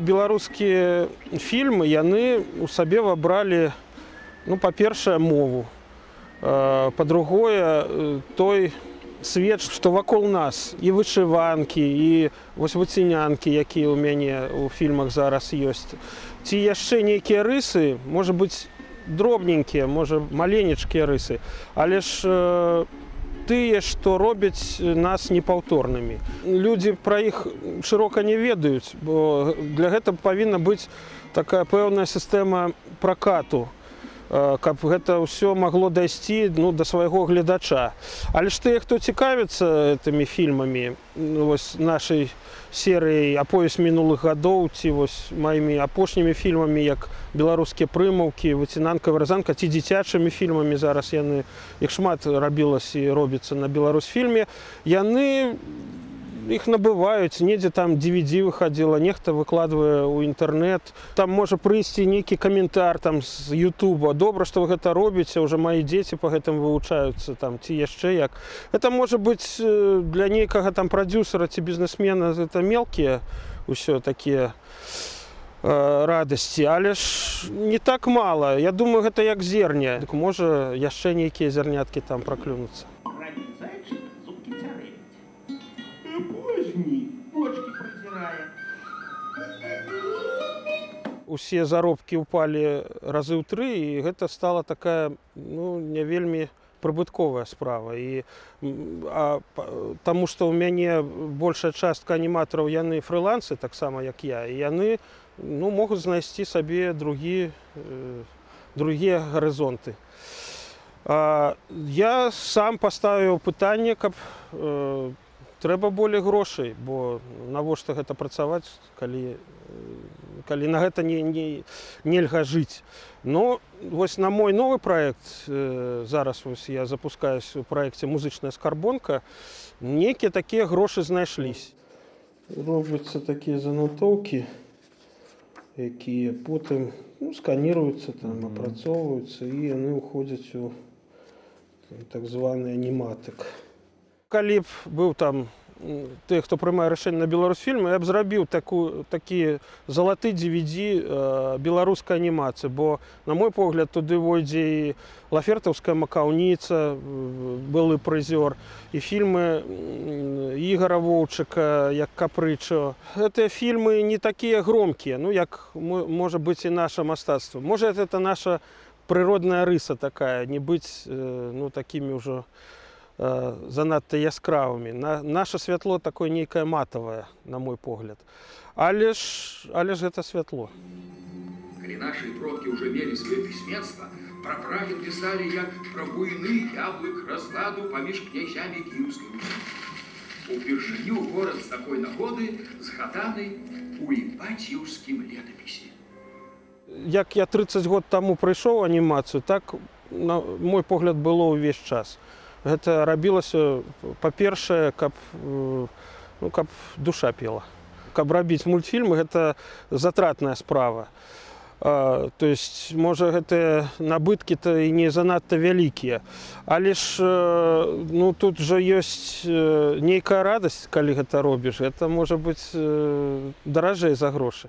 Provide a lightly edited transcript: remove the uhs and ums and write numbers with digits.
беларускія фільмы яны у сабе вабралі, ну, па-першае, мову, па-другое, той свет, што вакол нас, і вышыванкі, і вось выцінянкі, якія ў мяне ў фільмах зараз ёсць. Ці яшчэ нейкія рысы, можа быць, дробненькія, можа, маленечкія рысы, але ж тыя, што робяць нас непаўторнымі. Людзі пра іх шырока не ведаюць, бо для гэтага павінна быць такая пэўная сістэма пракату, каб гэта ўсё магло дайсці, ну, да свайго гледача. Але ж тыя, хто цікавіцца гэтымі фільмамі, вось нашай серыяй «Аповесць мінулых гадоў», ці вось маімі апошнімі фільмамі, як «Беларускія прымаўкі», «Выцінанка, выразанка», ці дзіцячымі фільмамі, зараз яны, іх шмат рабілася і робіцца на Беларусьфільме, яны іх набываюць, недзе там DVD выхадзіла, нехта выкладвае ў інтэрнэт. Там можа прыйсці нейкі каментар там з Ютуба. Добра, што вы гэта робіце, ўжо мои дзеці па гэтым вывучаюцца, там, ці яшчэ як. Гэта можа быць для нейкага там прадзюсара ці бізнесмена, гэта мелкія ўсё такія радасці, але ж не так мала. Я думаю, гэта як зерня. Можа, яшчэ нейкія зерняткі там праклюнуцца. Усе заробкі ўпалі разы ў 3, і гэта стала такая, ну, не вельмі прыбытковая справа. Таму што ў мяне большая частка аніматараў, яны фрылансы, таксама як я, і яны, ну, могуць знайсці сабе другія гарызонты. Я сам паставіў пытанне, каб трэба болей грошай, бо навошта гэта працаваць, калі на гэта нельга жыць. Но вось на мой новы праект, зараз вось я запускаюсь у праекце «Музычная скарбонка», нейкія такія грошы знайшліся. Робяцца такія занатоўкі, якія потым, ну, сканіруюцца, там, апрацоўваюцца, і яны ўходзяць у так званы аніматык. Калі б быў там тых, хто прымае рашэнне на Беларусьфільме, я б зрабіў такі залаты DVD беларускай анімацыі, бо, на мой погляд, туды войдзе і лафертаўская «Макаўніца», былы прызёр, і фільмы Ігара Воўчыка, як «Капрычо». Гэтыя фільмы не такія громкія, ну, як можа быць і наша мастацтва. Можа, гэта наша прыродная рыса такая, не быць, ну, такімі ўжо занадта яскравымі. Наша святло такое нейкае матавае, на мой погляд. Але ж гэта святло. Калі нашы продкі ўжо мелі сваё пісьменства, пра Прагі пісалі як пра буйны яблык разладу паміж князямі кіеўскай Русі. Упершыню горад з такой нагоды згаданы ў іпаціўскім летапісе. Як я 30 год таму прыйшоў анімацыю, так, на мой погляд, было ўвесь час. Гэта рабілася, па-першае, каб душа пела. Каб рабіць мультфільмы, гэта затратная справа. То есть, можа, гэтыя набыткі-то і не занадта вялікія. Але ж, ну, тут жа ёсць нейкая радасць, калі гэта робіш. Гэта можа быць даражэй за грошы.